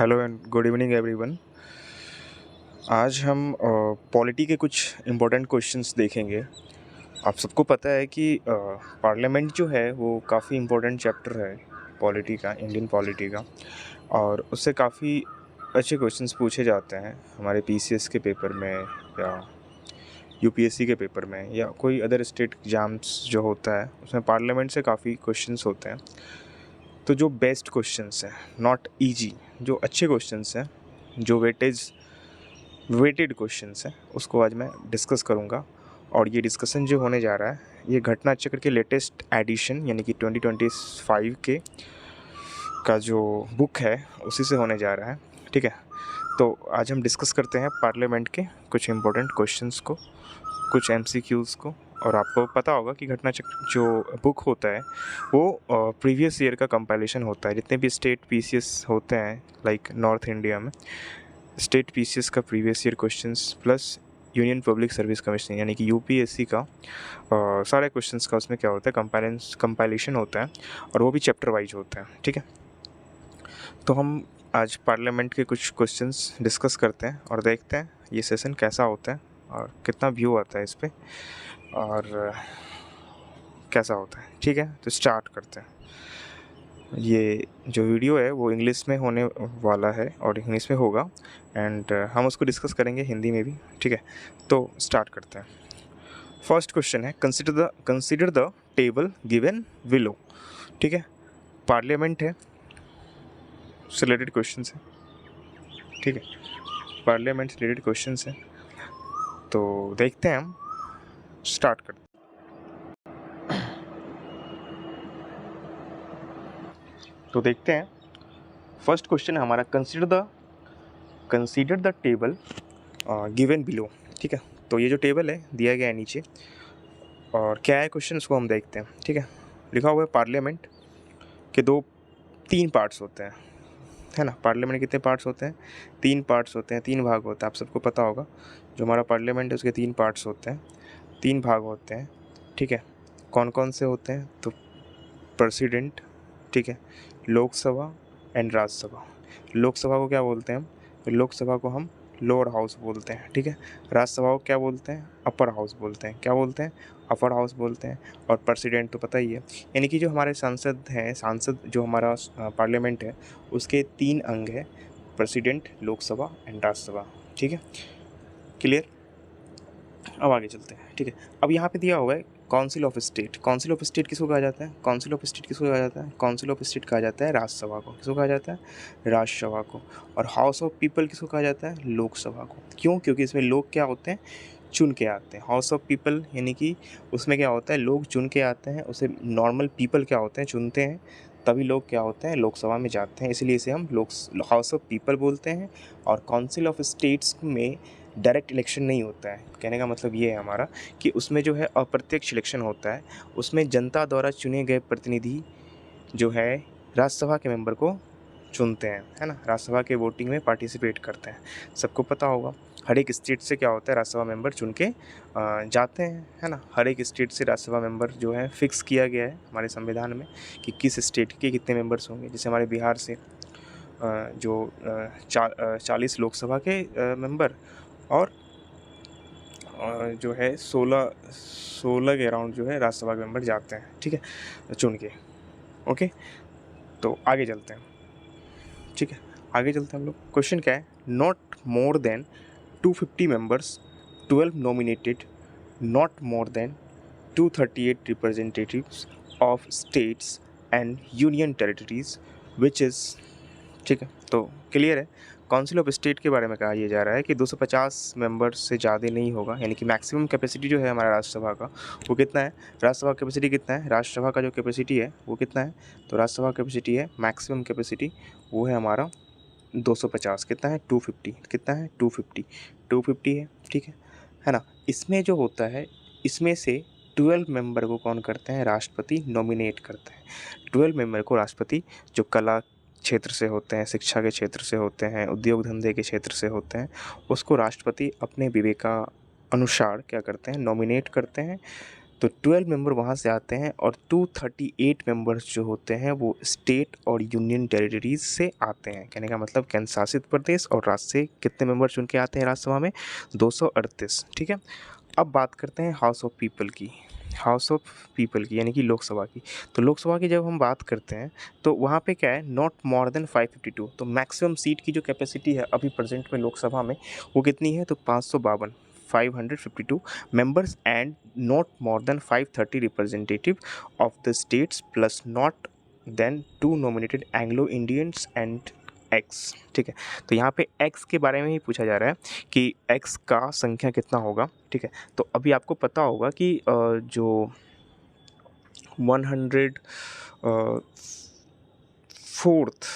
Hello and good evening everyone. आज हम polity के कुछ इम्पोर्टेंट क्वेश्चंस देखेंगे। आप सबको पता है कि पार्लियामेंट जो है वो काफ़ी इम्पोर्टेंट चैप्टर है पॉलिटी का, इंडियन पॉलिटी का, और उससे काफ़ी अच्छे क्वेश्चंस पूछे जाते हैं हमारे पीसीएस के पेपर में या यूपीएससी के पेपर में या कोई अदर स्टेट एग्ज़ाम्स जो होता है उसमें पार्लियामेंट से काफ़ी क्वेश्चंस होते हैं। तो जो बेस्ट क्वेश्चंस हैं, नॉट इजी, जो अच्छे क्वेश्चंस हैं, जो वेटेड क्वेश्चंस हैं, उसको आज मैं डिस्कस करूंगा। और ये डिस्कशन जो होने जा रहा है ये घटना चक्र के लेटेस्ट एडिशन यानी कि 2025 के का जो बुक है उसी से होने जा रहा है। ठीक है, तो आज हम डिस्कस करते हैं पार्लियामेंट के कुछ इम्पोर्टेंट क्वेश्चंस को, कुछ एमसीक्यूज़ को। और आपको पता होगा कि घटना चक्र जो बुक होता है वो प्रीवियस ईयर का कंपाइलेशन होता है। जितने भी स्टेट पीसीएस होते हैं लाइक नॉर्थ इंडिया में, स्टेट पीसीएस का previous year questions plus union public service commission यानी कि यूपीएससी का सारे क्वेश्चंस का उसमें क्या होता है, कंपाइलेशन होता है, और वो भी चैप्टर वाइज होता है। ठीक है, तो हम आज पार्लियामेंट के कुछ क्वेश्चंस डिस्कस करते हैं और देखते हैं ये सेशन कैसा होता है और कितना व्यू आता है इस पर और कैसा होता है। ठीक है, तो स्टार्ट करते हैं। ये जो वीडियो है वो इंग्लिश में होने वाला है और इंग्लिश में होगा, एंड हम उसको डिस्कस करेंगे हिंदी में भी। ठीक है, तो स्टार्ट करते हैं। फर्स्ट क्वेश्चन है, consider the table given below. ठीक है, पार्लियामेंट है से रिलेटेड क्वेश्चन है। ठीक है, पार्लियामेंट से रिलेटेड क्वेश्चन है, तो देखते हैं, हम स्टार्ट करते हैं। तो देखते हैं, फर्स्ट क्वेश्चन है हमारा, consider the table given below. ठीक है, तो ये जो टेबल है दिया गया है नीचे, और क्या है क्वेश्चन उसको हम देखते हैं। ठीक है, लिखा हुआ है पार्लियामेंट के तीन पार्ट्स होते हैं, है ना। पार्लियामेंट के कितने पार्ट्स होते हैं? 3 पार्ट्स होते हैं, 3 भाग होता है। आप सबको पता होगा जो हमारा पार्लियामेंट है उसके 3 पार्ट्स होते हैं, 3 भाग होते हैं। ठीक है, कौन कौन से होते हैं? तो प्रेसिडेंट, ठीक है, लोकसभा एंड राज्यसभा। लोकसभा को क्या बोलते हैं हम? तो लोकसभा को हम लोअर हाउस बोलते हैं। ठीक है, राज्यसभा को क्या बोलते हैं? अपर हाउस बोलते हैं। क्या बोलते हैं? अपर हाउस बोलते हैं। और प्रेसिडेंट तो पता ही है, यानी कि जो हमारे सांसद जो हमारा पार्लियामेंट है उसके 3 अंग है, प्रेसिडेंट, लोकसभा एंड राज्यसभा। ठीक है, क्लियर। अब आगे चलते हैं। ठीक है, अब यहाँ पे दिया हुआ है council of state. Council of state किसको कहा जाता है? काउंसिल ऑफ स्टेट किसको कहा जाता है? काउंसिल ऑफ स्टेट कहा जाता है राज्यसभा को। किसको कहा जाता है? राज्यसभा को। और हाउस ऑफ पीपल किसको कहा जाता है? लोकसभा को। क्यों? क्योंकि इसमें लोग क्या होते हैं? चुन के आते हैं। हाउस ऑफ पीपल यानी कि उसमें क्या होता है? लोग चुन के आते हैं। उसे नॉर्मल पीपल क्या होते हैं? चुनते हैं, तभी लोग क्या होते हैं? लोकसभा में जाते हैं, इसलिए इसे हम हाउस ऑफ पीपल बोलते हैं। और काउंसिल ऑफ स्टेट्स में डायरेक्ट इलेक्शन नहीं होता है। कहने का मतलब ये है हमारा कि उसमें जो है अप्रत्यक्ष इलेक्शन होता है। उसमें जनता द्वारा चुने गए प्रतिनिधि जो है राज्यसभा के मेंबर को चुनते हैं, है ना। राज्यसभा के वोटिंग में पार्टिसिपेट करते हैं। सबको पता होगा हर एक स्टेट से क्या होता है, राज्यसभा मेंबर चुन के जाते हैं, है ना। हर एक स्टेट से राज्यसभा मेंबर जो है फिक्स किया गया है हमारे संविधान में कि किस स्टेट के कितने मेंबर्स होंगे। जैसे हमारे बिहार से जो 40 लोकसभा के मेंबर और जो है 16 के अराउंड जो है राज्यसभा के मेंबर जाते हैं। ठीक है, चुन के। ओके, तो आगे चलते हैं। ठीक है, आगे चलते हैं हम लोग। क्वेश्चन क्या है? Not more then 250 members, 12 nominated, not more then 238 representatives of states and union territories which is. ठीक है, तो क्लियर है। काउंसिल ऑफ स्टेट के बारे में कहा यह जा रहा है कि 250 मेंबर से ज़्यादा नहीं होगा, यानी कि मैक्सिमम कैपेसिटी जो है हमारा राज्यसभा का वो कितना है? राज्यसभा कैपेसिटी कितना है? राज्यसभा का जो कैपेसिटी है वो कितना है? तो राज्यसभा कैपेसिटी है, मैक्सिमम कैपेसिटी वो है हमारा 250। कितना है? 250। कितना है? 250 है। ठीक है ना। इसमें जो होता है, इसमें से 12 मेंबर को कौन करते हैं? राष्ट्रपति नॉमिनेट करते हैं। 12 मेंबर को राष्ट्रपति, जो कला क्षेत्र से होते हैं, शिक्षा के क्षेत्र से होते हैं, उद्योग धंधे के क्षेत्र से होते हैं, उसको राष्ट्रपति अपने विवेका अनुसार क्या करते हैं? नॉमिनेट करते हैं, तो 12 मेंबर वहाँ से आते हैं और 238 मेंबर्स जो होते हैं वो स्टेट और यूनियन टेरिटरीज से आते हैं। कहने का मतलब केंद्र शासित प्रदेश और राज्य से कितने मेंबर चुन के आते हैं राज्यसभा में? 238। ठीक है, अब बात करते हैं हाउस ऑफ पीपल की। हाउस ऑफ पीपल की यानी कि लोकसभा की। तो लोकसभा की जब हम बात करते हैं तो वहाँ पे क्या है, नॉट मोर देन 552। तो मैक्सिमम सीट की जो कैपेसिटी है अभी प्रेजेंट में लोकसभा में वो कितनी है? तो 552, 552 members and not more than 530 representative of the states plus not than 2 nominated Anglo Indians and X. ठीक है, तो यहाँ पे एक्स के बारे में ही पूछा जा रहा है कि एक्स का संख्या कितना होगा। ठीक है, तो अभी आपको पता होगा कि जो 104th,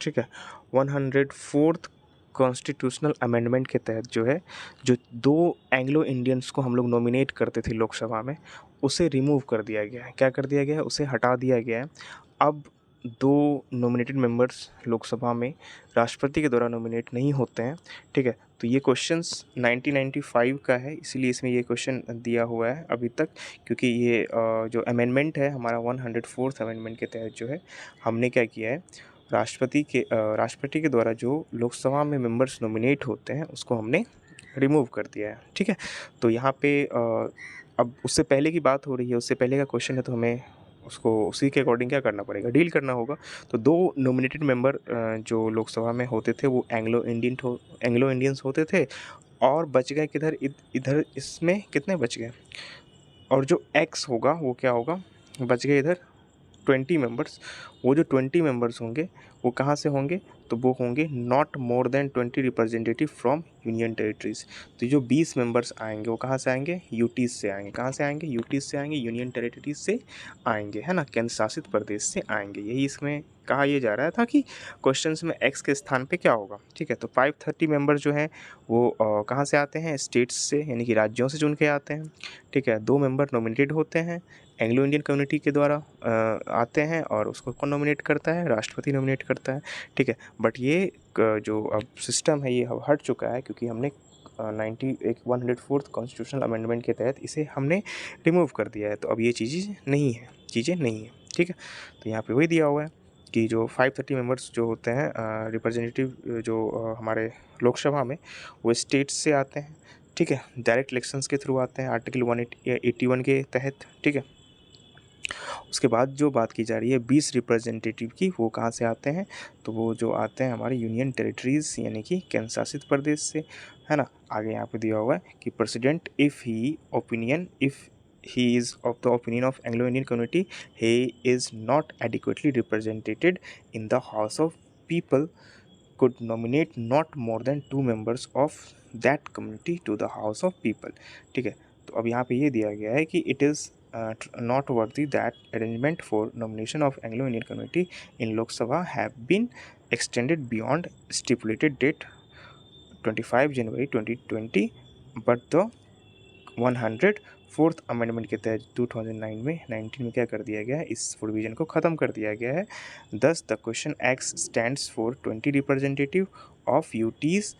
ठीक है, 104th कॉन्स्टिट्यूशनल अमेंडमेंट के तहत जो है, जो 2 एंग्लो इंडियंस को हम लोग नॉमिनेट करते थे लोकसभा में, उसे रिमूव कर दिया गया है। क्या कर दिया गया है? उसे हटा दिया गया है। अब 2 नॉमिनेटेड मेंबर्स लोकसभा में राष्ट्रपति के द्वारा नॉमिनेट नहीं होते हैं। ठीक है, तो ये क्वेश्चंस 1995 का है, इसीलिए इसमें ये क्वेश्चन दिया हुआ है अभी तक, क्योंकि ये जो अमेंडमेंट है हमारा 104th अमेंडमेंट के तहत जो है, हमने क्या किया है, राष्ट्रपति के द्वारा जो लोकसभा में मेंबर्स नॉमिनेट होते हैं उसको हमने रिमूव कर दिया है। ठीक है, तो यहाँ पे अब उससे पहले की बात हो रही है, उससे पहले का क्वेश्चन है, तो हमें उसको उसी के अकॉर्डिंग क्या करना पड़ेगा, डील करना होगा। तो 2 नॉमिनेटेड मेंबर जो लोकसभा में होते थे वो एंग्लो इंडियंस होते थे, और बच गए किधर? इधर इसमें कितने बच गए? और जो एक्स होगा वो क्या होगा? बच गए इधर 20 मेंबर्स। वो जो 20 मेंबर्स होंगे वो कहाँ से होंगे? तो वो होंगे not more then 20 representative from union territories. तो जो 20 मेंबर्स आएंगे वो कहाँ से आएंगे? यूटीज से आएंगे। कहाँ से आएंगे? यूटीज से आएंगे, यूनियन टेरिटरीज से आएंगे, है ना, केंद्र शासित प्रदेश से आएंगे। यही इसमें कहा यह जा रहा था कि क्वेश्चंस में एक्स के स्थान पे क्या होगा। ठीक है, तो 530 मेंबर जो हैं वो कहाँ से आते हैं? स्टेट्स से, यानी कि राज्यों से चुन के आते हैं। ठीक है, 2 मेंबर नॉमिनेटेड होते हैं एंग्लो इंडियन कम्युनिटी के द्वारा आते हैं, और उसको कौन नॉमिनेट करता है? राष्ट्रपति नॉमिनेट करता है। ठीक है, बट ये जो अब सिस्टम है ये अब हट चुका है, क्योंकि हमने 104th कॉन्स्टिट्यूशनल अमेंडमेंट के तहत इसे हमने रिमूव कर दिया है। तो अब ये चीज़ें नहीं है। ठीक है, तो यहाँ पे वही दिया हुआ है कि जो 530 मेंबर्स जो होते हैं रिप्रेजेंटेटिव जो हमारे लोकसभा में, वो स्टेट्स से आते हैं। ठीक है, डायरेक्ट इलेक्शंस के थ्रू आते हैं आर्टिकल 181 के तहत। ठीक है, उसके बाद जो बात की जा रही है 20 रिप्रेजेंटेटिव की, वो कहाँ से आते हैं? तो वो जो आते हैं हमारे यूनियन टेरिटरीज यानी कि केंद्र शासित प्रदेश से, है ना। आगे यहाँ पे दिया हुआ है कि president if he is of the opinion of Anglo-Indian community he is not adequately represented in the House of People could nominate not more than 2 members of that community to the House of People। ठीक है, तो अब यहाँ पे ये दिया गया है कि it is not worthy that arrangement for nomination of Anglo-Indian community in Lok Sabha have been extended beyond stipulated date 25 January 2020, but the 104th amendment के तहत 2019 में क्या कर दिया गया है? इस प्रोविज़न को ख़त्म कर दिया गया है। This the question X stands for 20 representative of UTs,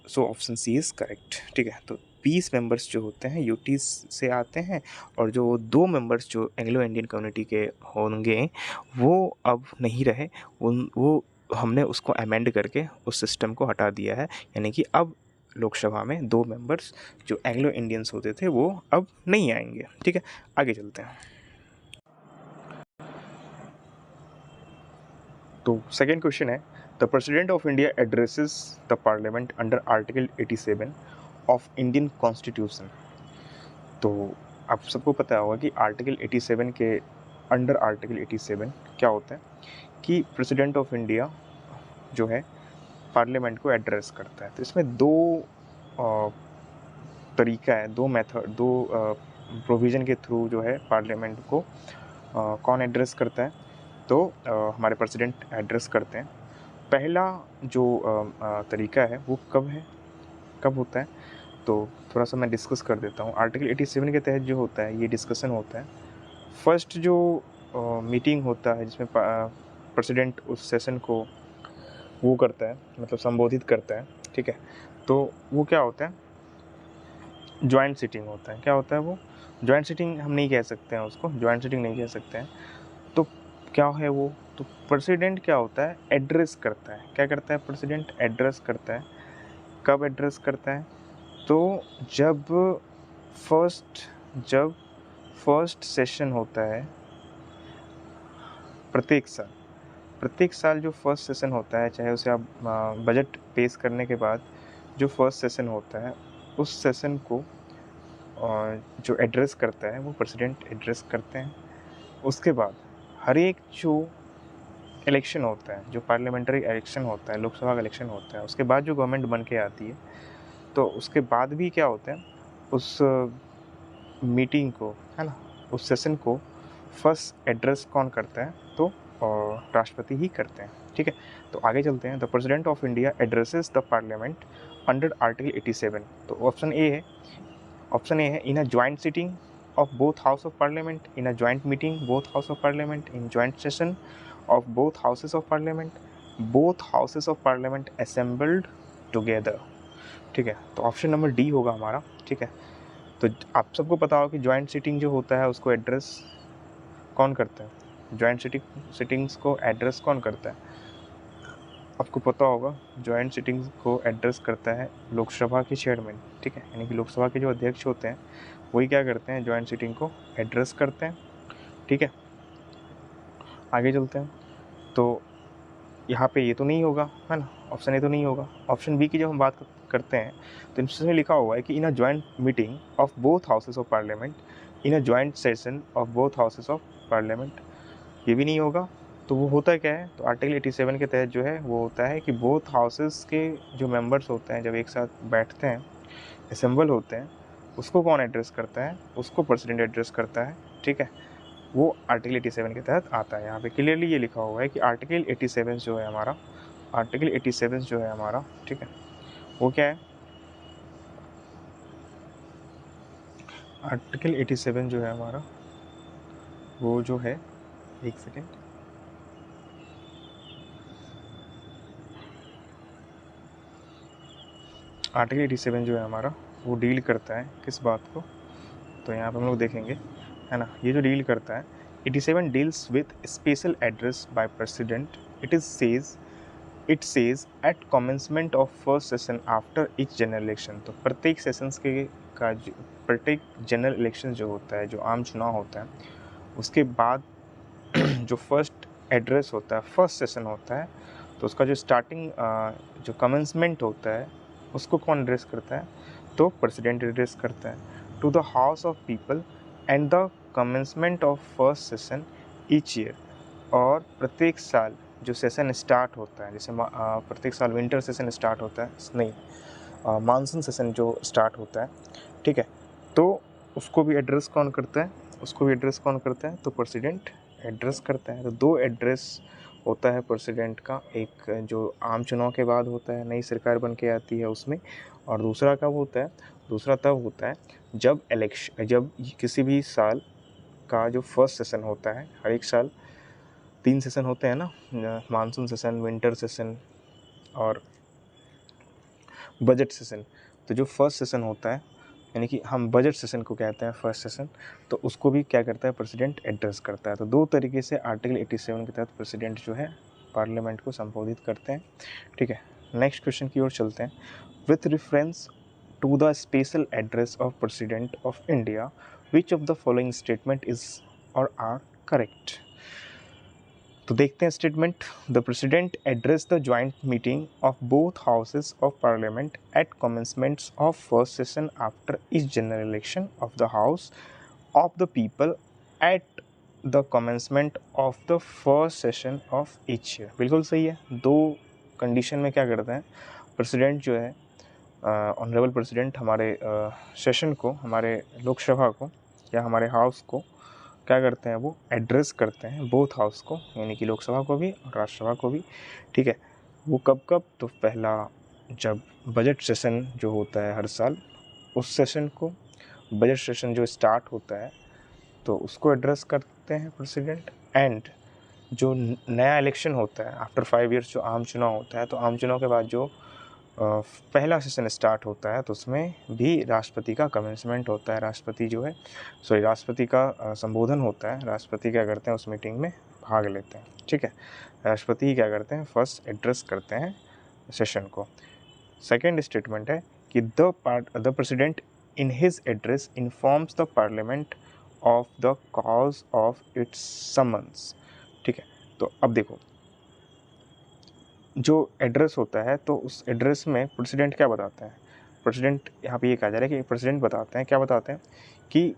so option C is correct. ठीक है, तो 20 मेंबर्स जो होते हैं यूटीज़ से आते हैं, और जो 2 मेंबर्स जो एंग्लो इंडियन कम्युनिटी के होंगे वो अब नहीं रहे, वो हमने उसको अमेंड करके उस सिस्टम को हटा दिया है। यानी कि अब लोकसभा में 2 मेंबर्स जो एंग्लो इंडियंस होते थे वो अब नहीं आएंगे। ठीक है, आगे चलते हैं। तो सेकेंड क्वेश्चन है, the president of India addresses the parliament under article 87 of Indian constitution. तो आप सबको पता होगा कि आर्टिकल 87 के अंडर आर्टिकल 87 क्या होता है कि प्रेसिडेंट ऑफ इंडिया जो है पार्लियामेंट को एड्रेस करता है। तो इसमें 2 तरीका है, 2 मेथड, 2 प्रोविज़न के थ्रू जो है पार्लियामेंट को कौन एड्रेस करता है? तो हमारे प्रेसिडेंट एड्रेस करते हैं। पहला जो तरीका है वो कब होता है? तो थोड़ा सा मैं डिस्कस कर देता हूँ। आर्टिकल 87 के तहत जो होता है ये डिस्कशन होता है। फर्स्ट जो मीटिंग होता है जिसमें प्रेसिडेंट उस सेशन को वो करता है, मतलब संबोधित करता है। ठीक है, तो वो क्या होता है जॉइंट सिटिंग होता है। क्या होता है वो? जॉइंट सिटिंग हम नहीं कह सकते हैं उसको, जॉइंट सिटिंग नहीं कह सकते हैं। तो क्या है वो? तो प्रेसिडेंट क्या होता है? एड्रेस करता है। क्या करता है प्रेसिडेंट? एड्रेस करता है। कब एड्रेस करता है? तो फर्स्ट जब फर्स्ट सेशन होता है प्रत्येक साल जो फर्स्ट सेशन होता है, चाहे उसे आप बजट पेश करने के बाद जो फर्स्ट सेशन होता है, उस सेशन को जो एड्रेस करता है वो प्रेसिडेंट एड्रेस करते हैं। उसके बाद हर एक जो इलेक्शन होता है, जो पार्लियामेंट्री इलेक्शन होता है, लोकसभा का इलेक्शन होता है, उसके बाद जो गवर्नमेंट बन के आती है, तो उसके बाद भी क्या होता है, उस मीटिंग को, है ना, उस सेशन को फर्स्ट एड्रेस कौन करता है? तो राष्ट्रपति ही करते हैं। ठीक है, तो आगे चलते हैं। The president of India addresses the parliament under article 87। तो ऑप्शन ए है in a joint sitting of both house of parliament, in a joint meeting both house of parliament, in joint session of both houses of parliament, both houses of parliament assembled together। ठीक है, तो option number D होगा हमारा। ठीक है, तो आप सबको पता हो कि ज्वाइंट सिटिंग जो होता है उसको एड्रेस कौन करता है? ज्वाइंट सिटिंग्स को एड्रेस कौन करता है? आपको पता होगा ज्वाइंट सिटिंग्स को एड्रेस करता है लोकसभा के चेयरमैन। ठीक है, यानी कि लोकसभा के जो अध्यक्ष होते हैं वही क्या करते हैं? ज्वाइंट सिटिंग को एड्रेस करते हैं। ठीक है, आगे चलते हैं। तो यहाँ पे ये तो नहीं होगा, है ना, ऑप्शन ए तो नहीं होगा। ऑप्शन बी की जब हम बात करते हैं तो इसमें लिखा हुआ है कि in a joint meeting of both houses of parliament, in a joint session of both houses of parliament, ये भी नहीं होगा। तो वो होता क्या है? तो आर्टिकल 87 के तहत जो है वो होता है कि बोथ हाउसेस के जो मेंबर्स होते हैं जब एक साथ बैठते हैं, असेंबल होते हैं, उसको कौन एड्रेस करता है? उसको प्रेसिडेंट एड्रेस करता है। ठीक है, वो आर्टिकल 87 के तहत आता है। यहाँ पे क्लियरली ये लिखा हुआ है कि आर्टिकल 87 जो है हमारा, आर्टिकल 87 जो है हमारा, ठीक है, वो क्या है? आर्टिकल 87 जो है हमारा, वो जो है, एक सेकेंड, आर्टिकल 87 जो है हमारा वो डील करता है किस बात को? तो यहाँ पे हम लोग देखेंगे, है ना, ये जो डील करता है 87 deals with special address by president. It says at commencement of first session after each general election. तो प्रत्येक सेशंस के का प्रत्येक जनरल इलेक्शन जो होता है, जो आम चुनाव होता है, उसके बाद जो फर्स्ट एड्रेस होता है, फर्स्ट सेशन होता है, तो उसका जो स्टार्टिंग जो कमेंसमेंट होता है उसको कौन एड्रेस करता है? तो प्रेसिडेंट एड्रेस करता है to the house of People and the commencement of first session each year. और प्रत्येक साल जो सेशन स्टार्ट होता है, जैसे प्रत्येक साल विंटर सेशन स्टार्ट होता है, नहीं, मानसून सेशन जो स्टार्ट होता है, ठीक है, तो उसको भी एड्रेस कौन करता है? उसको भी एड्रेस कौन करता है? तो प्रेसिडेंट एड्रेस करता है। तो दो एड्रेस होता है प्रेसिडेंट का, एक जो आम चुनाव के बाद होता है, नई सरकार बन के आती है उसमें, और दूसरा कब होता है? दूसरा तब होता है जब किसी भी साल का जो फर्स्ट सेशन होता है, हर एक साल 3 सेशन होते हैं ना, मानसून सेशन, विंटर सेशन और बजट सेशन। तो जो फर्स्ट सेशन होता है, यानी कि हम बजट सेशन को कहते हैं फर्स्ट सेशन, तो उसको भी क्या करता है? प्रेसिडेंट एड्रेस करता है। तो दो तरीके से आर्टिकल 87 के तहत प्रेसिडेंट जो है पार्लियामेंट को संबोधित करते हैं। ठीक है, नेक्स्ट क्वेश्चन की ओर चलते हैं। With reference to the special address of president of India, which of the following statement is or are correct? तो देखते हैं statement. The president address the joint meeting of both houses of parliament at commencements of first session after each general election of the house of the people at the commencement of the first session of each year. बिल्कुल सही है। दो condition में क्या करते हैं president जो है, ऑनरेबल प्रेसिडेंट हमारे सेशन को, हमारे लोकसभा को या हमारे हाउस को क्या करते हैं? वो एड्रेस करते हैं बोथ हाउस को, यानी कि लोकसभा को भी और राज्यसभा को भी। ठीक है, वो कब कब? तो पहला जब बजट सेशन जो होता है हर साल, उस सेशन को, बजट सेशन जो स्टार्ट होता है तो उसको एड्रेस करते हैं प्रेसिडेंट। एंड जो नया इलेक्शन होता है आफ्टर 5 ईयर्स, जो आम चुनाव होता है, तो आम चुनाव के बाद जो पहला सेशन स्टार्ट होता है तो उसमें भी राष्ट्रपति का कमेंसमेंट होता है, राष्ट्रपति जो है राष्ट्रपति का संबोधन होता है। राष्ट्रपति क्या करते हैं उस मीटिंग में भाग लेते हैं, ठीक है। राष्ट्रपति क्या करते हैं, फर्स्ट एड्रेस करते हैं सेशन को। सेकेंड स्टेटमेंट है कि the president in his address informs the parliament of the cause of its summons, ठीक है। तो अब देखो, जो एड्रेस होता है तो उस एड्रेस में प्रेसिडेंट क्या बताते हैं, प्रेसिडेंट यहाँ पे ये कहा जा रहा है कि प्रेसिडेंट बताते हैं, क्या बताते हैं कि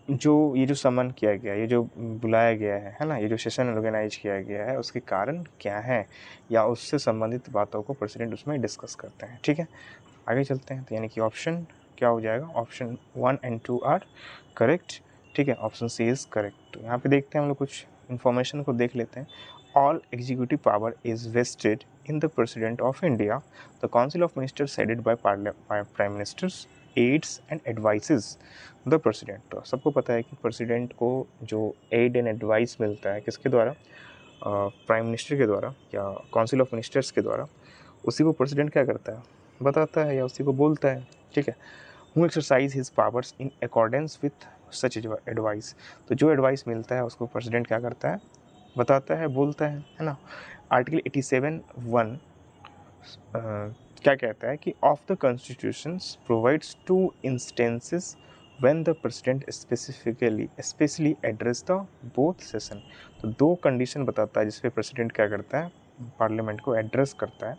ये जो समन किया गया, ये जो बुलाया गया है ना, ये जो सेशन ऑर्गेनाइज किया गया है, उसके कारण क्या है या उससे संबंधित बातों को प्रेसिडेंट उसमें डिस्कस करते हैं, ठीक है। आगे चलते हैं, तो यानी कि ऑप्शन क्या हो जाएगा, ऑप्शन 1 एंड 2 आर करेक्ट, ठीक है। Option C is correct. तो यहाँ पे देखते हैं हम लोग कुछ इन्फॉर्मेशन को देख लेते हैं। All executive power is vested in the president of India. The council of ministers headed by prime ministers aids and advises the president. तो सबको पता है कि प्रेसिडेंट को जो एड एंड एडवाइस मिलता है किसके द्वारा, प्राइम मिनिस्टर के द्वारा या काउंसिल ऑफ मिनिस्टर्स के द्वारा, उसी को प्रेसिडेंट क्या करता है, बताता है या उसी को बोलता है, ठीक है। Who exercise his powers in accordance with such advice. तो जो एडवाइस मिलता है उसको प्रेसिडेंट क्या करता है, बताता है, बोलता है ना। आर्टिकल 87(1) क्या कहता है कि of the constitutions provides two instances when the president specially address the both session. तो दो कंडीशन बताता है जिसपे प्रेसिडेंट क्या करता है, पार्लियामेंट को एड्रेस करता है।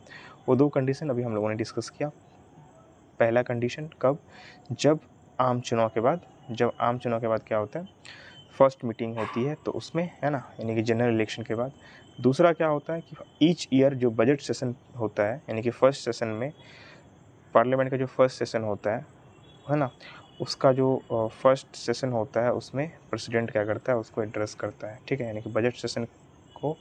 वो दो कंडीशन अभी हम लोगों ने डिस्कस किया। पहला कंडीशन कब, जब आम चुनाव के बाद, क्या होता है, फर्स्ट मीटिंग होती है तो उसमें, है ना, यानी कि जनरल इलेक्शन के बाद। दूसरा क्या होता है कि ईच ईयर जो बजट सेशन होता है, यानी कि फर्स्ट सेशन में पार्लियामेंट का जो फर्स्ट सेशन होता है ना, उसका जो फर्स्ट सेशन होता है उसमें प्रेसिडेंट क्या करता है, उसको एड्रेस करता है, ठीक है। यानी कि बजट सेशन को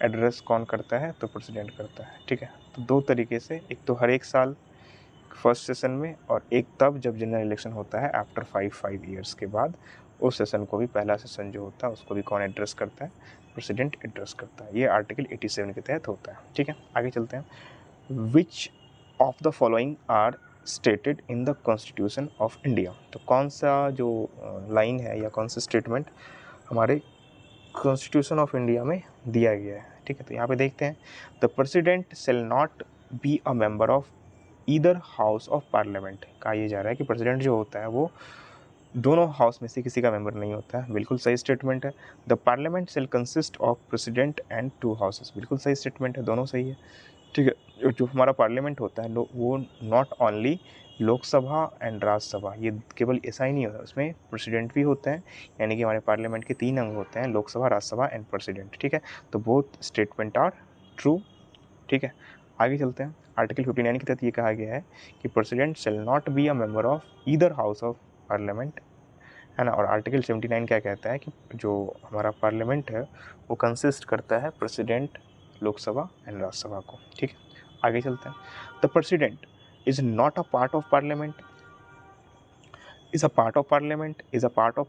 एड्रेस कौन करता है, तो प्रेसिडेंट करता है, ठीक है। तो दो तरीके से, एक तो हर एक साल फर्स्ट सेशन में, और एक तब जब जनरल इलेक्शन होता है आफ्टर 5 ईयर्स के बाद, उस सेशन को भी, पहला सेशन जो होता है उसको भी कौन एड्रेस करता है, प्रेसिडेंट एड्रेस करता है। ये आर्टिकल 87 के तहत होता है, ठीक है। आगे चलते हैं। Which of the following are stated in the constitution of India. तो कौन सा जो लाइन है या कौन सा स्टेटमेंट हमारे कॉन्स्टिट्यूशन ऑफ इंडिया में दिया गया है, ठीक है। तो यहाँ पे देखते हैं, the president shall not be a member of either house of parliament. कहा यह जा रहा है कि प्रेसिडेंट जो होता है वो दोनों हाउस में से किसी का मेंबर नहीं होता है, बिल्कुल सही स्टेटमेंट है। The parliament shall consist of president and 2 houses, बिल्कुल सही स्टेटमेंट है, दोनों सही है, ठीक है। जो हमारा पार्लियामेंट होता है वो not only Lok Sabha and Rajya Sabha, ये केवल ऐसा ही नहीं होता, उसमें प्रेसिडेंट भी होते हैं, यानी कि हमारे पार्लियामेंट के 3 अंग होते हैं, लोकसभा, राज्यसभा एंड प्रेसिडेंट, ठीक है। तो बोथ स्टेटमेंट आर ट्रू, ठीक है। आगे चलते हैं। आर्टिकल 59 के तहत ये कहा गया है कि president shall not be a member of either house of parliament, है ना। और आर्टिकल 79 क्या कहता है कि जो हमारा पार्लियामेंट है वो कंसिस्ट करता है प्रेसिडेंट, लोकसभा एंड राज्यसभा को, ठीक है। आगे चलते हैं। The president is not a part of parliament, is a part of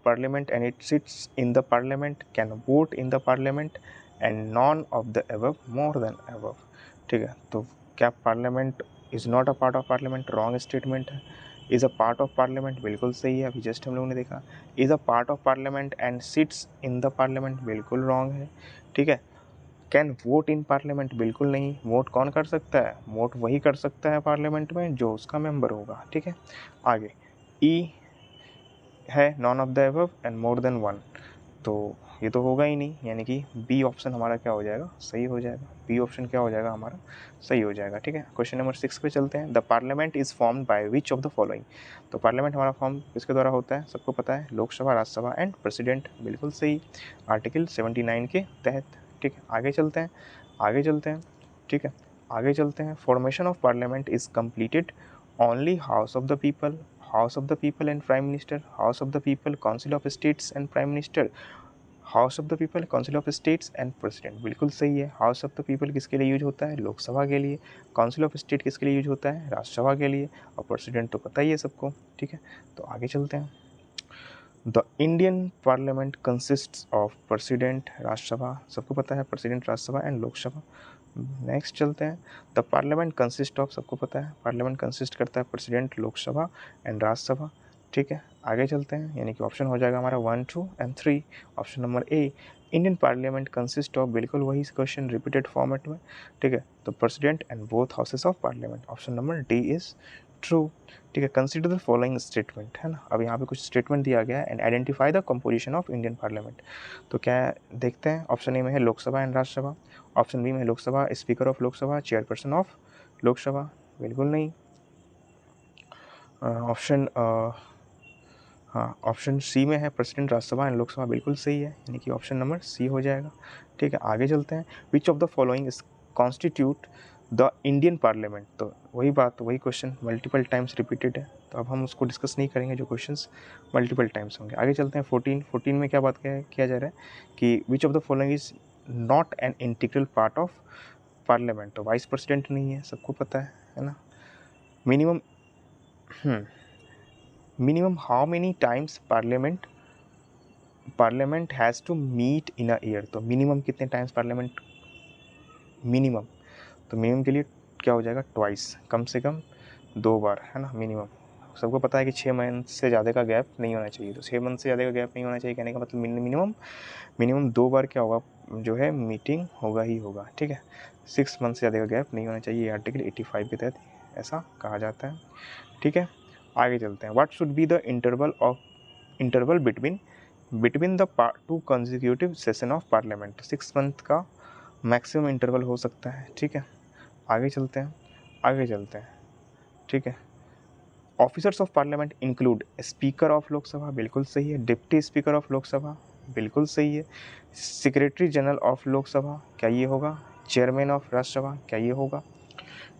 parliament and it sits in the parliament, can vote in the parliament and none of the above, more than above, ठीक है। तो क्या parliament is not a part of parliament, wrong statement है। Is a part of parliament बिल्कुल सही है, अभी just हम लोगों ने देखा। Is a part of parliament and sits in the parliament बिल्कुल रॉन्ग है, ठीक है। कैन वोट इन पार्लियामेंट बिल्कुल नहीं, वोट कौन कर सकता है, वोट वही कर सकता है पार्लियामेंट में जो उसका मेंबर होगा, ठीक है। आगे ई है none of the above and more than 1, तो ये तो होगा ही नहीं, यानी कि बी ऑप्शन हमारा क्या हो जाएगा, सही हो जाएगा। बी ऑप्शन क्या हो जाएगा हमारा, सही हो जाएगा, ठीक है। क्वेश्चन नंबर 6 पे चलते हैं। The parliament is formed by which of the following. तो पार्लियामेंट हमारा फॉर्म किसके द्वारा होता है, सबको पता है, लोकसभा, राज्यसभा एंड प्रेसिडेंट, बिल्कुल सही, आर्टिकल 79 के तहत, ठीक है। आगे चलते हैं, ठीक है। आगे चलते हैं। Formation of parliament is completed only house of the people, house of the people and prime minister, house of the people, council of states and prime minister, house of the people, council of states and president, बिल्कुल सही है। House of the people किसके लिए use होता है, लोकसभा के लिए। Council of state किसके लिए यूज होता है, राज्यसभा के लिए। और प्रेसिडेंट तो पता ही है सबको, ठीक है। तो आगे चलते हैं। The Indian parliament consists of president, Rajya Sabha, सबको पता है, president, Rajya Sabha and Lok Sabha. Next चलते हैं। द पार्लियामेंट कंसिस्ट ऑफ, सबको पता है पार्लियामेंट कंसिस्ट करता है प्रेसिडेंट, लोकसभा एंड राज्यसभा। ठीक है, आगे चलते हैं, यानी कि ऑप्शन हो जाएगा हमारा 1, 2 and 3। Option number A, Indian parliament consist of, बिल्कुल वही क्वेश्चन रिपीटेड फॉर्मेट में। ठीक है, तो president and both houses of parliament. Option number D is true. ठीक है, कंसिडर द फॉलोइंग स्टेटमेंट, है ना। अब यहाँ पे कुछ स्टेटमेंट दिया गया है, and identify the composition of Indian parliament. तो क्या देखते हैं, ऑप्शन ए में है Lok Sabha and Rajya Sabha, option B में Lok Sabha speaker of Lok Sabha, chairperson of Lok Sabha, बिल्कुल नहीं। ऑप्शन हाँ, ऑप्शन सी में है प्रेसिडेंट, राज्यसभा एंड लोकसभा, बिल्कुल सही है, यानी कि ऑप्शन नंबर सी हो जाएगा। ठीक है, आगे चलते हैं। Which of the following constitute the Indian parliament. तो वही बात, वही क्वेश्चन मल्टीपल टाइम्स रिपीटेड है, तो अब हम उसको डिस्कस नहीं करेंगे जो क्वेश्चंस मल्टीपल टाइम्स होंगे। आगे चलते हैं 14 में क्या बात किया जा रहा है कि which of the following is not an integral part of parliament. तो वाइस प्रेसिडेंट नहीं है, सबको पता है ना। Minimum minimum how many times parliament has to meet in a year. तो मिनिमम कितने टाइम्स पार्लियामेंट, मिनिमम, तो मिनिमम के लिए क्या हो जाएगा, ट्वाइस, कम से कम 2 बार, है ना मिनिमम। सबको पता है कि 6 मंथ से ज़्यादा का गैप नहीं होना चाहिए, तो 6 मंथ से ज़्यादा का गैप नहीं होना चाहिए, कहने का मतलब मिनिमम 2 बार क्या होगा, जो है मीटिंग होगा ही होगा। ठीक है, 6 मंथ से ज़्यादा का गैप नहीं होना चाहिए, आर्टिकल 85 के तहत ऐसा कहा जाता है। ठीक है, आगे चलते हैं। What should be the interval between the 2 consecutive session of parliament. 6 month का मैक्सिमम इंटरवल हो सकता है। ठीक है, आगे चलते हैं। ठीक है, officers of parliament include speaker of Lok Sabha, बिल्कुल सही है। डिप्टी स्पीकर ऑफ लोकसभा, बिल्कुल सही है। सेक्रेटरी जनरल ऑफ लोकसभा, क्या ये होगा। चेयरमैन ऑफ राज्यसभा, क्या ये होगा।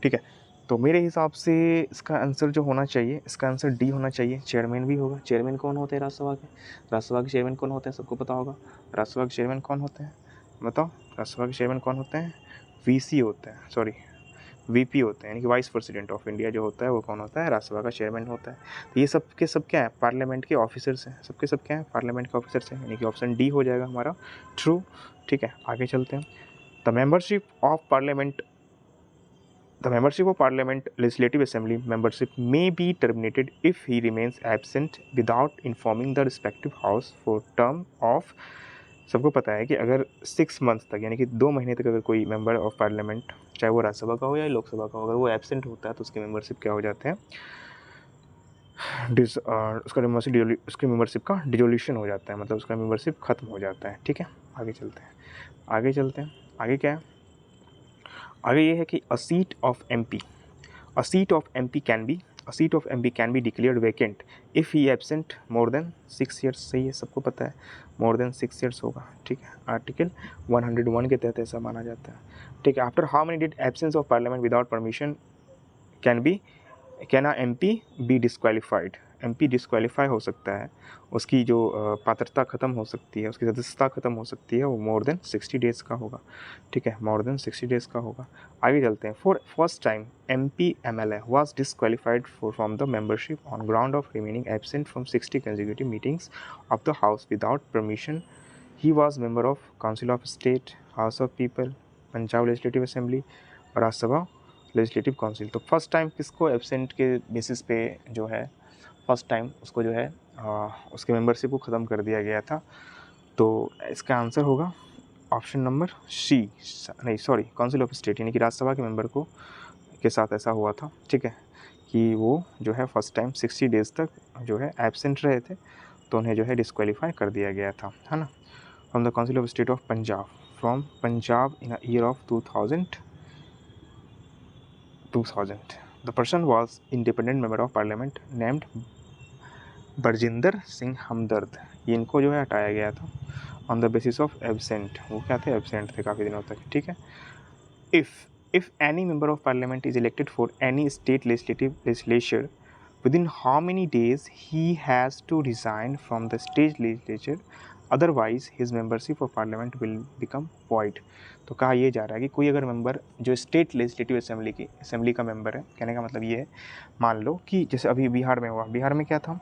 ठीक है, तो मेरे हिसाब से इसका आंसर जो होना चाहिए, इसका आंसर डी होना चाहिए, चेयरमैन भी होगा। चेयरमैन कौन होते हैं राज्यसभा के, राज्यसभा के चेयरमैन कौन होते हैं, सबको पता होगा। राज्यसभा के चेयरमैन कौन होते हैं, बताओ, राज्यसभा के चेयरमैन कौन होते हैं, वीसी होते हैं, सॉरी वीपी होते हैं, यानी कि वाइस प्रेसिडेंट ऑफ इंडिया जो होता है वो कौन होता है, राज्यसभा का चेयरमैन होता है। तो ये सब के सब क्या है, पार्लियामेंट के ऑफिसर्स हैं, सबके सब क्या है, पार्लियामेंट के ऑफिसर्स हैं, यानी कि ऑप्शन डी हो जाएगा हमारा ट्रू। ठीक है, आगे चलते हैं। The membership of parliament The membership of Parliament Legislative Assembly membership may be terminated if he remains absent without informing the respective house for term of। सबको पता है कि अगर 6 मंथ तक, यानी कि 2 महीने तक अगर कोई मेंबर ऑफ पार्लियामेंट, चाहे वो राज्यसभा का हो या लोकसभा का हो, अगर वो एब्सेंट होता है तो उसकी मेंबरशिप क्या हो जाते हैं, उसकी मेंबरशिप का डिजोल्यूशन हो जाता है, मतलब उसका मेंबरशिप खत्म हो जाता है। ठीक है, आगे चलते हैं। आगे क्या है, आगे ये है कि a seat of MP can be declared vacant if he absent more than 6 years। सही है, सबको पता है more than 6 years होगा। ठीक है, आर्टिकल 101 के तहत ऐसा माना जाता है। ठीक है, after how many days absence of parliament without permission can MP B disqualified. MP disqualify हो सकता है, उसकी जो पात्रता खत्म हो सकती है, उसकी सदस्यता खत्म हो सकती है, वो मोर देन 60 डेज़ का होगा। ठीक है, मोर देन 60 डेज़ का होगा। आगे चलते हैं। For first time MP MLA was disqualified from the membership on ground of remaining absent from 60 consecutive meetings of the House without permission। He was member of Council of State, House of People, Punjab legislative assembly, Rajya Sabha legislative council. तो first time किसको absent के basis पे जो है, first time उसको जो है उसके मेंबरशिप को ख़त्म कर दिया गया था। तो इसका आंसर होगा ऑप्शन नंबर सी, नहीं सॉरी, काउंसिल ऑफ स्टेट, यानी कि राज्यसभा के मेंबर को के साथ ऐसा हुआ था। ठीक है, कि वो जो है फर्स्ट टाइम 60 डेज़ तक जो है एब्सेंट रहे थे, तो उन्हें जो है डिस्क्वालीफाई कर दिया गया था, है ना। From the council of state of Punjab, from Punjab in year of 2000। The person was independent member of parliament named Barjinder Singh Hamdard. ये इनको जो है हटाया गया था on the basis of absent. वो क्या थे, एब्सेंट थे काफ़ी दिनों तक। ठीक है, if any member of parliament is elected for any state legislature within how many days he has to resign from the state legislature, otherwise his membership of parliament will become void। तो कहा यह जा रहा है कि कोई अगर member जो स्टेट लेजिस्लेटिव असेंबली का मेंबर है, कहने का मतलब ये है, मान लो कि जैसे अभी बिहार में हुआ, बिहार में क्या था,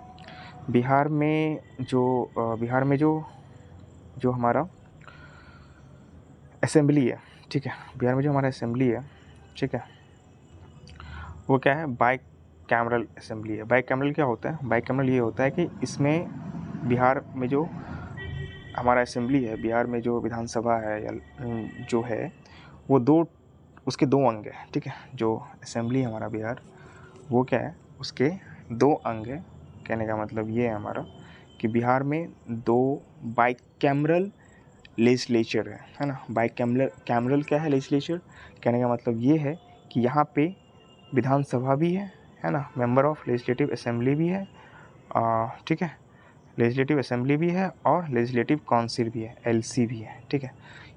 बिहार में जो हमारा असेंबली है, ठीक है। बिहार में जो हमारा असेंबली है, ठीक है, वो क्या है, बाई कैमरल असेंबली है। बाई कैमरल क्या होता है? बाई कैमरल ये होता है कि इसमें बिहार में जो हमारा असेंबली है, बिहार में जो विधानसभा है या जो है, वो उसके दो अंग हैं, ठीक है। जो असेंबली है हमारा बिहार, वो क्या है, उसके दो अंग है। कहने का मतलब ये है हमारा कि बिहार में दो बाई कैमरल लेजिस्लेचर है ना। बाई कैमरल क्या है? लेजिस्लेचर। कहने का मतलब ये है कि यहाँ पे विधानसभा भी है ना, मेंबर ऑफ लेजिस्लेटिव असेंबली भी है, ठीक है, लेजिस्लेटिव असेंबली भी है और लेजिस्लेटिव काउंसिल भी है, एलसी भी है, ठीक है।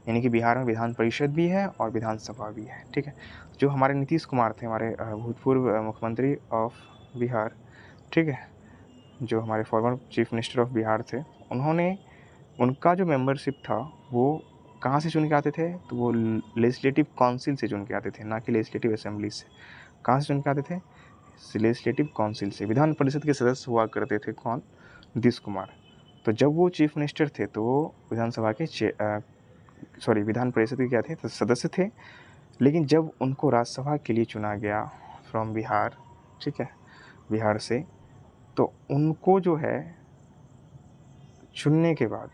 यानी कि बिहार में विधान परिषद भी है और विधानसभा भी है, ठीक है। जो हमारे नीतीश कुमार थे, हमारे भूतपूर्व मुख्यमंत्री ऑफ बिहार, ठीक है, जो हमारे former chief minister of Bihar थे, उनका जो मेंबरशिप था वो कहाँ से चुन के आते थे? तो वो लेजिस्लेटिव काउंसिल से चुन के आते थे, ना कि लेजिस्लेटिव असेंबली से। कहाँ से चुन के आते थे? लेजिस्लेटिव काउंसिल से। विधान परिषद के सदस्य हुआ करते थे कौन? नीतीश कुमार। तो जब वो चीफ मिनिस्टर थे तो वो विधानसभा के विधान परिषद के क्या थे? तो सदस्य थे। लेकिन जब उनको राज्यसभा के लिए चुना गया फ्रॉम बिहार, ठीक है, बिहार से, तो उनको जो है चुनने के बाद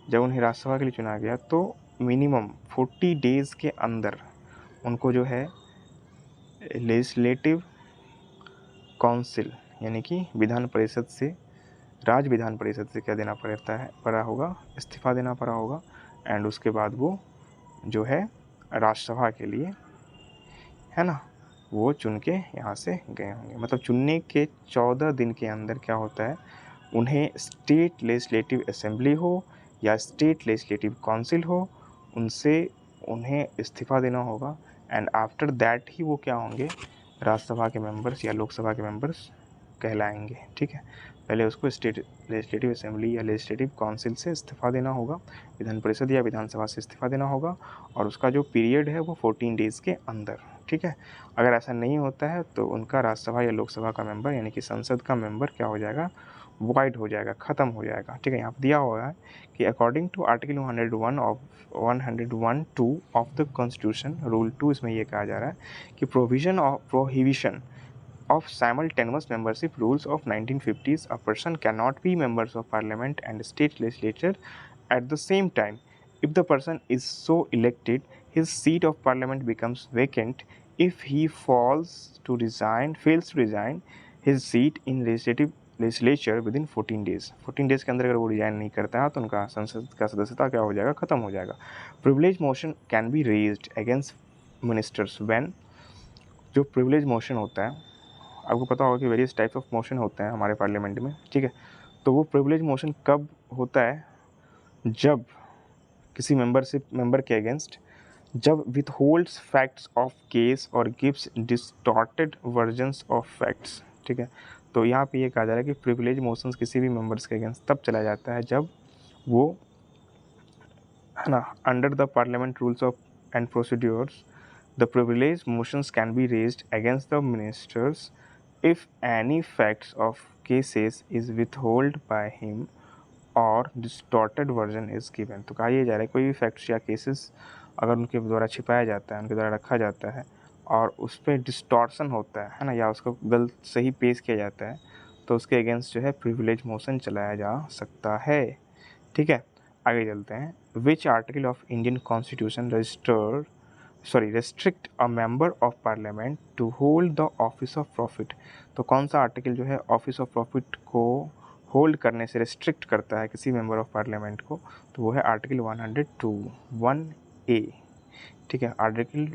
जब उन्हें राज्यसभा के लिए चुना गया तो मिनिमम 40 डेज़ के अंदर उनको जो है लेजिस्लेटिव काउंसिल यानी कि विधान परिषद से, राज्य विधान परिषद से क्या देना पड़ा होगा? इस्तीफा देना पड़ा होगा। एंड उसके बाद वो जो है राज्यसभा के लिए, है ना, वो चुन के यहाँ से गए होंगे। मतलब चुनने के 14 दिन के अंदर क्या होता है, उन्हें स्टेट लेजिस्लेटिव असेंबली हो या स्टेट लेजिस्लेटिव काउंसिल हो, उनसे उन्हें इस्तीफा देना होगा। एंड आफ्टर दैट ही वो क्या होंगे, राज्यसभा के मेंबर्स या लोकसभा के मेंबर्स कहलाएंगे, ठीक है। पहले उसको स्टेट लेजिस्लेटिव असेंबली या लेजिस्लेटिव काउंसिल से इस्तीफा देना होगा, विधान परिषद या विधानसभा से इस्तीफा देना होगा, और उसका जो पीरियड है वो 14 डेज़ के अंदर, ठीक है। अगर ऐसा नहीं होता है तो उनका राज्यसभा या लोकसभा का मेंबर यानी कि संसद का मेंबर क्या हो जाएगा? वॉइड हो जाएगा, ख़त्म हो जाएगा, ठीक है। यहाँ पर दिया हुआ है कि according to article 101(2) of the constitution, rule 2, इसमें ये कहा जा रहा है कि prohibition of simultaneous membership rules of 1950s, a person cannot be members of parliament and state legislature at the same time. If the person is so elected, his seat of parliament becomes vacant. If he fails to resign his seat in legislature within 14 days. 14 days के अंदर अगर वो resign नहीं करता है तो उनका संसद का सदस्यता क्या हो जाएगा? ख़त्म हो जाएगा। Privilege motion can be raised against ministers when, जो प्रिविलेज मोशन होता है, आपको पता होगा कि वेरियस टाइप्स ऑफ मोशन होते हैं हमारे पार्लियामेंट में, ठीक है। तो वो प्रिविलेज मोशन कब होता है? जब किसी मेंबर के अगेंस्ट जब विथहोल्ड्स फैक्ट्स ऑफ केस और gives distorted versions of facts, ठीक है। तो यहाँ पे ये कहा जा रहा है कि प्रिविलेज मोशंस किसी भी मेंबर्स के अगेंस्ट तब चला जाता है जब वो, है ना, under the parliament rules of and procedures the privilege motions can be raised against the ministers if any facts of cases is withheld by him or distorted version is given। तो कहा यह जा रहा है कोई भी फैक्ट्स या cases अगर उनके द्वारा छिपाया जाता है, उनके द्वारा रखा जाता है और उस पर डिस्टॉर्शन होता है ना, या उसको गलत सही पेश किया जाता है, तो उसके अगेंस्ट जो है प्रिविलेज मोशन चलाया जा सकता है, ठीक है। आगे चलते हैं। Which article of Indian constitution restrict a member of parliament to hold the office of profit. तो कौन सा आर्टिकल जो है ऑफिस ऑफ प्रॉफिट को होल्ड करने से रेस्ट्रिक्ट करता है किसी मेंबर ऑफ पार्लियामेंट को? तो वो है आर्टिकल 102(1)(a), ठीक है। आर्टिकल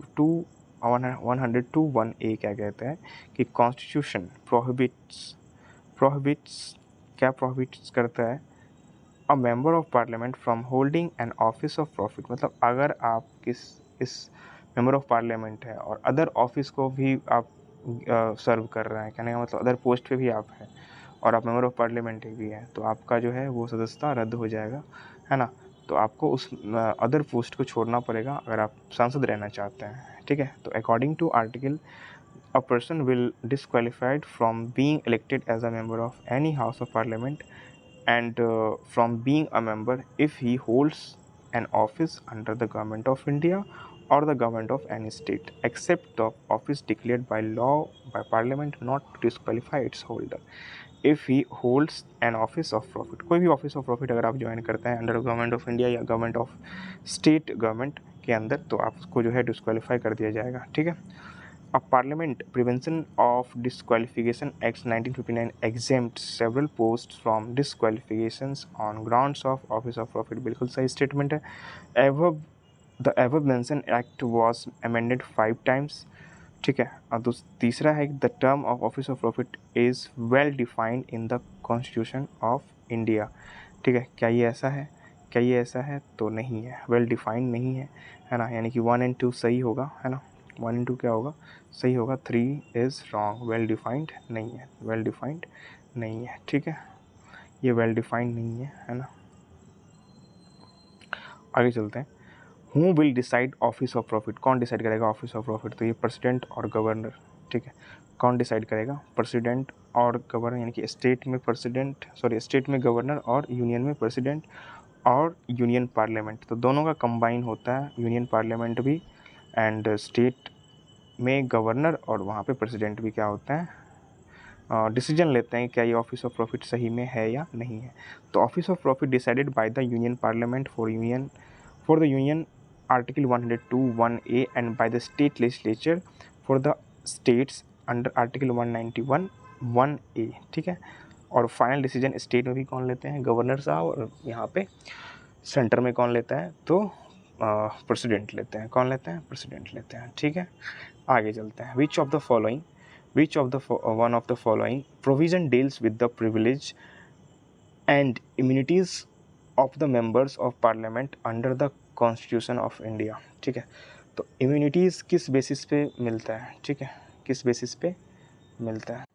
102(1)(a) क्या कहता है कि कॉन्स्टिट्यूशन प्रोहिबिट्स क्या प्रोहिबिट्स करता है? अ member of parliament from holding an office of profit. मतलब अगर आप इस मेंबर ऑफ पार्लियामेंट है और अदर ऑफिस को भी आप सर्व कर रहे हैं, कहने का मतलब अदर पोस्ट पे भी आप हैं और आप मेंबर ऑफ पार्लियामेंट भी हैं, तो आपका जो है वो सदस्यता रद्द हो जाएगा, है ना। तो आपको उस अदर पोस्ट को छोड़ना पड़ेगा अगर आप सांसद रहना चाहते हैं, ठीक है। तो according to article, a person will disqualified from being elected as a member of any house of parliament and from being a member if he holds an office under the government of India or the government of any state except the office declared by law by parliament not to disqualify its holder if he holds an office of profit। कोई भी office of profit अगर आप join करते हैं under government of India या government of state government के अंदर तो आपको जो है डिस्क्वालीफाई कर दिया जाएगा, ठीक है। अब parliament prevention of disqualification act 1959 exempts several posts from disqualifications on grounds of office of profit। बिल्कुल सही स्टेटमेंट है। एवब the above mention act was amended 5 times, ठीक है। और तीसरा है the term of office of profit is well defined in the constitution of India, ठीक है। क्या ये ऐसा है? क्या ये ऐसा है? तो नहीं है, वेल डिफाइंड नहीं है ना। यानी कि 1 एंड 2 सही होगा, है ना। 1 एंड 2 क्या होगा? सही होगा। 3 इज़ रॉन्ग, वेल डिफाइंड नहीं है, वेल डिफाइंड नहीं है, ठीक है। ये वेल डिफाइंड नहीं है ना। आगे चलते हैं। Who will decide office of profit? कौन डिसाइड करेगा ऑफिस ऑफ प्रॉफिट? तो ये प्रेसिडेंट और गवर्नर, ठीक है। कौन डिसाइड करेगा? प्रेसिडेंट और गवर्नर, यानी कि स्टेट में प्रेसिडेंट, सॉरी स्टेट में गवर्नर और यूनियन में प्रेसिडेंट और यूनियन पार्लियामेंट, तो दोनों का कंबाइन होता है यूनियन पार्लियामेंट भी एंड स्टेट में गवर्नर और वहाँ पे प्रेसिडेंट भी क्या होता है, डिसीजन लेते हैं क्या ये ऑफिस ऑफ प्रॉफिट सही में है या नहीं है। तो office of profit decided by the union parliament for the union article 102(1)(a and by the state legislature for the states under article 191(1)(a, ठीक है। और फाइनल डिसीजन स्टेट में भी कौन लेते हैं? गवर्नर साहब, और यहाँ पे सेंटर में कौन लेता है? तो प्रेसिडेंट लेते हैं। कौन लेते हैं? प्रेसिडेंट लेते हैं, ठीक है। आगे चलते हैं। Which of the one of the following provision deals with the privilege and immunities of the members of parliament under the constitution of India, ठीक है। तो इम्यूनिटीज़ किस बेसिस पे मिलता है, ठीक है, किस बेसिस पे मिलता है?